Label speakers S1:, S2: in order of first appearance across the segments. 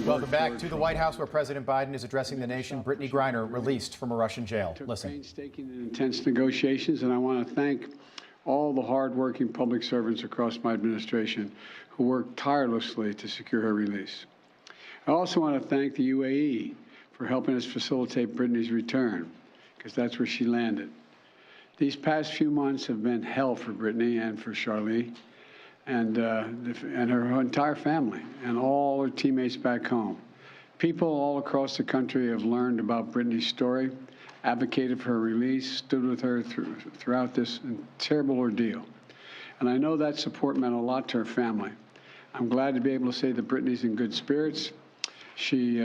S1: Welcome back to the White House, where President Biden is addressing the nation. Brittney Griner released from a Russian jail. Listen.
S2: Painstaking and intense negotiations, and I want to thank all the hardworking public servants across my administration who worked tirelessly to secure her release. I also want to thank the UAE for helping us facilitate Brittney's return, because that's where she landed. These past few months have been hell for Brittney and for Charlie and her entire family and all her teammates back home. People all across the country have learned about Brittney's story, advocated for her release, stood with her throughout this terrible ordeal. And I know that support meant a lot to her family. I'm glad to be able to say that Brittney's in good spirits. She's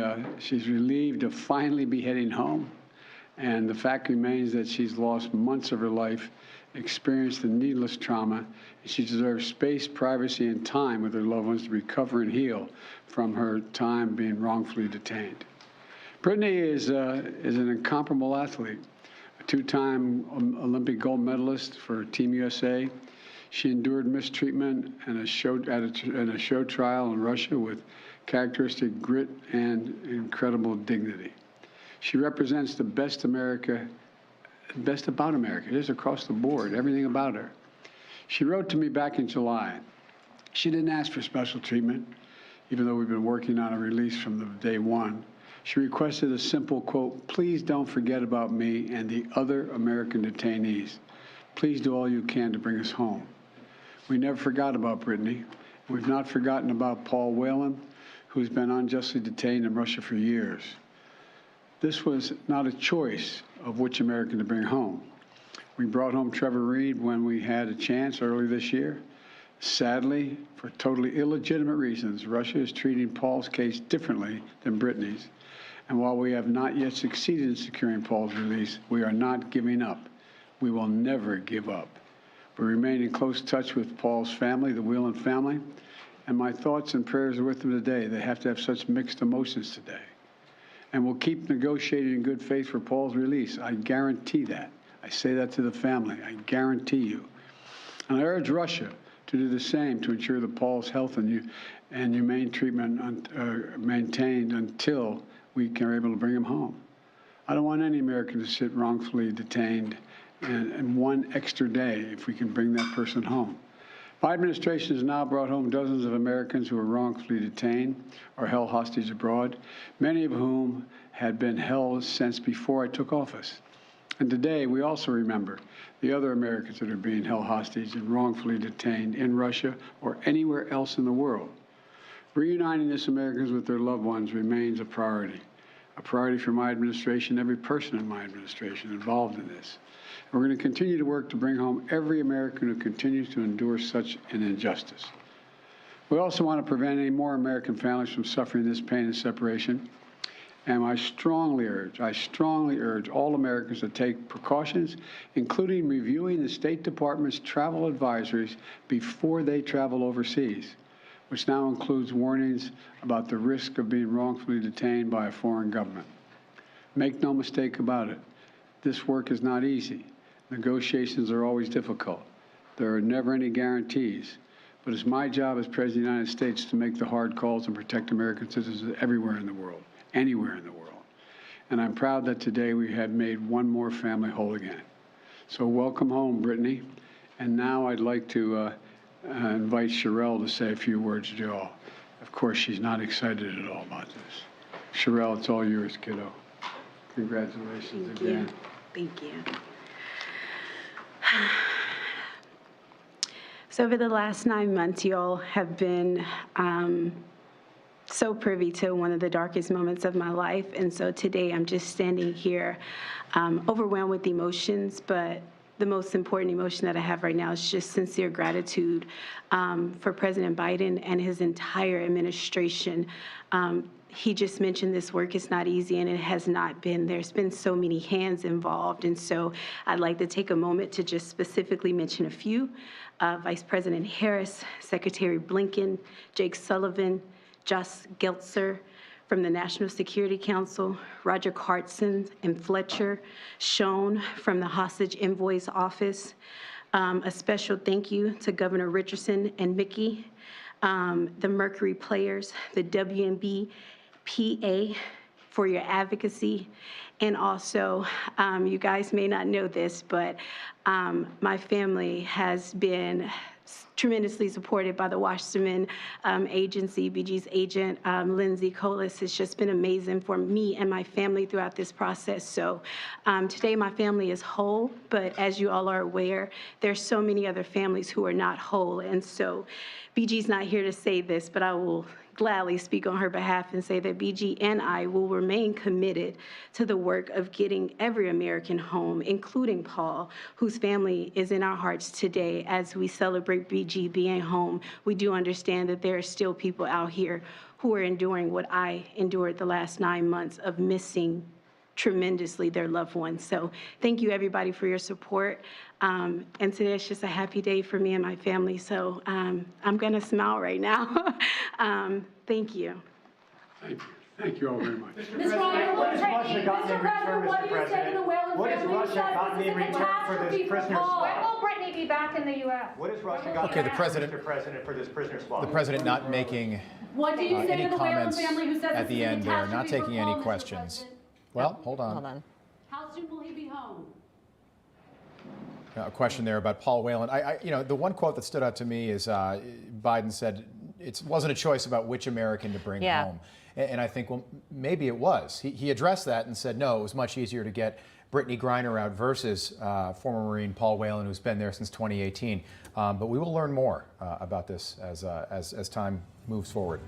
S2: relieved to finally be heading home. And the fact remains that she's lost months of her life, experienced a needless trauma, and she deserves space, privacy, and time with her loved ones to recover and heal from her time being wrongfully detained. Brittney is an incomparable athlete, a two-time Olympic gold medalist for Team USA. She endured mistreatment and a show trial in Russia with characteristic grit and incredible dignity. She represents the best about America, just across the board, everything about her. She wrote to me back in July. She didn't ask for special treatment, even though we've been working on a release from the day one. She requested a simple quote, "Please don't forget about me and the other American detainees. Please do all you can to bring us home." We never forgot about Brittney. We've not forgotten about Paul Whelan, who's been unjustly detained in Russia for years. This was not a choice of which American to bring home. We brought home Trevor Reed when we had a chance early this year. Sadly, for totally illegitimate reasons, Russia is treating Paul's case differently than Brittney's. And while we have not yet succeeded in securing Paul's release, we are not giving up. We will never give up. We remain in close touch with Paul's family, the Whelan family, and my thoughts and prayers are with them today. They have to have such mixed emotions today. And we'll keep negotiating in good faith for Paul's release. I guarantee that. I say that to the family. I guarantee you. And I urge Russia to do the same to ensure that Paul's health and humane treatment maintained until we are able to bring him home. I don't want any American to sit wrongfully detained and one extra day if we can bring that person home. My administration has now brought home dozens of Americans who were wrongfully detained or held hostage abroad, many of whom had been held since before I took office. And today, we also remember the other Americans that are being held hostage and wrongfully detained in Russia or anywhere else in the world. Reuniting these Americans with their loved ones remains a priority for my administration, every person in my administration involved in this. We're going to continue to work to bring home every American who continues to endure such an injustice. We also want to prevent any more American families from suffering this pain and separation. And I strongly urge all Americans to take precautions, including reviewing the State Department's travel advisories before they travel overseas, which now includes warnings about the risk of being wrongfully detained by a foreign government. Make no mistake about it. This work is not easy. Negotiations are always difficult. There are never any guarantees. But it's my job as President of the United States to make the hard calls and protect American citizens everywhere in the world, anywhere in the world. And I'm proud that today we have made one more family whole again. So welcome home, Brittney. And now I'd like to invite Sherelle to say a few words to you all. Of course, she's not excited at all about this. Sherelle, it's all yours, kiddo. Congratulations again.
S3: Thank you. So over the last 9 months, you all have been so privy to one of the darkest moments of my life. And so today I'm just standing here overwhelmed with emotions, but the most important emotion that I have right now is just sincere gratitude for President Biden and his entire administration. He just mentioned this work is not easy, and it has not been. There's been so many hands involved, and so I'd like to take a moment to just specifically mention a few. Vice President Harris, Secretary Blinken, Jake Sullivan, Josh Geltzer from the National Security Council, Roger Cartson and Fletcher Schoen from the Hostage Envoy's Office. A special thank you to Governor Richardson and Mickey, the Mercury Players, the WNBA PA, for your advocacy. And also, you guys may not know this, but my family has been tremendously supported by the Wasserman Agency. BG's agent, Lindsay Colas, has just been amazing for me and my family throughout this process. So today my family is whole, but as you all are aware, there's so many other families who are not whole. And so BG's not here to say this, but I will gladly speak on her behalf and say that BG and I will remain committed to the work of getting every American home, including Paul, whose family is in our hearts today. As we celebrate BG being home, we do understand that there are still people out here who are enduring what I endured the last 9 months of missing tremendously their loved ones. So thank you everybody for your support. And today it's just a happy day for me and my family. So I'm gonna smile right now. Thank you.
S2: Thank you. Thank you all very much.
S4: Ms. Griner, what has Russia gotten in return, Mr. President? What has Russia gotten in return for this prisoner swap?
S5: When will Brittney be back in the U.S.?
S4: What has Russia gotten
S1: Okay, the president-
S4: Mr. President, for this prisoner swap?
S1: The president not making
S5: What do you say
S1: any
S5: to the Whalen
S1: comments
S5: family who says
S1: at
S5: this
S1: the
S5: is a
S1: end there, not
S5: catastrophe for
S1: taking any
S5: Paul, Mr.
S1: questions.
S5: President?
S1: Well, hold on.
S6: Hold on.
S5: How soon will he be home?
S1: A question there about Paul Whalen. You know, the one quote that stood out to me is Biden said it wasn't a choice about which American to bring home. And I think, well, maybe it was. He addressed that and said, no, it was much easier to get Brittney Griner out versus former Marine Paul Whalen, who's been there since 2018. But we will learn more about this as time moves forward.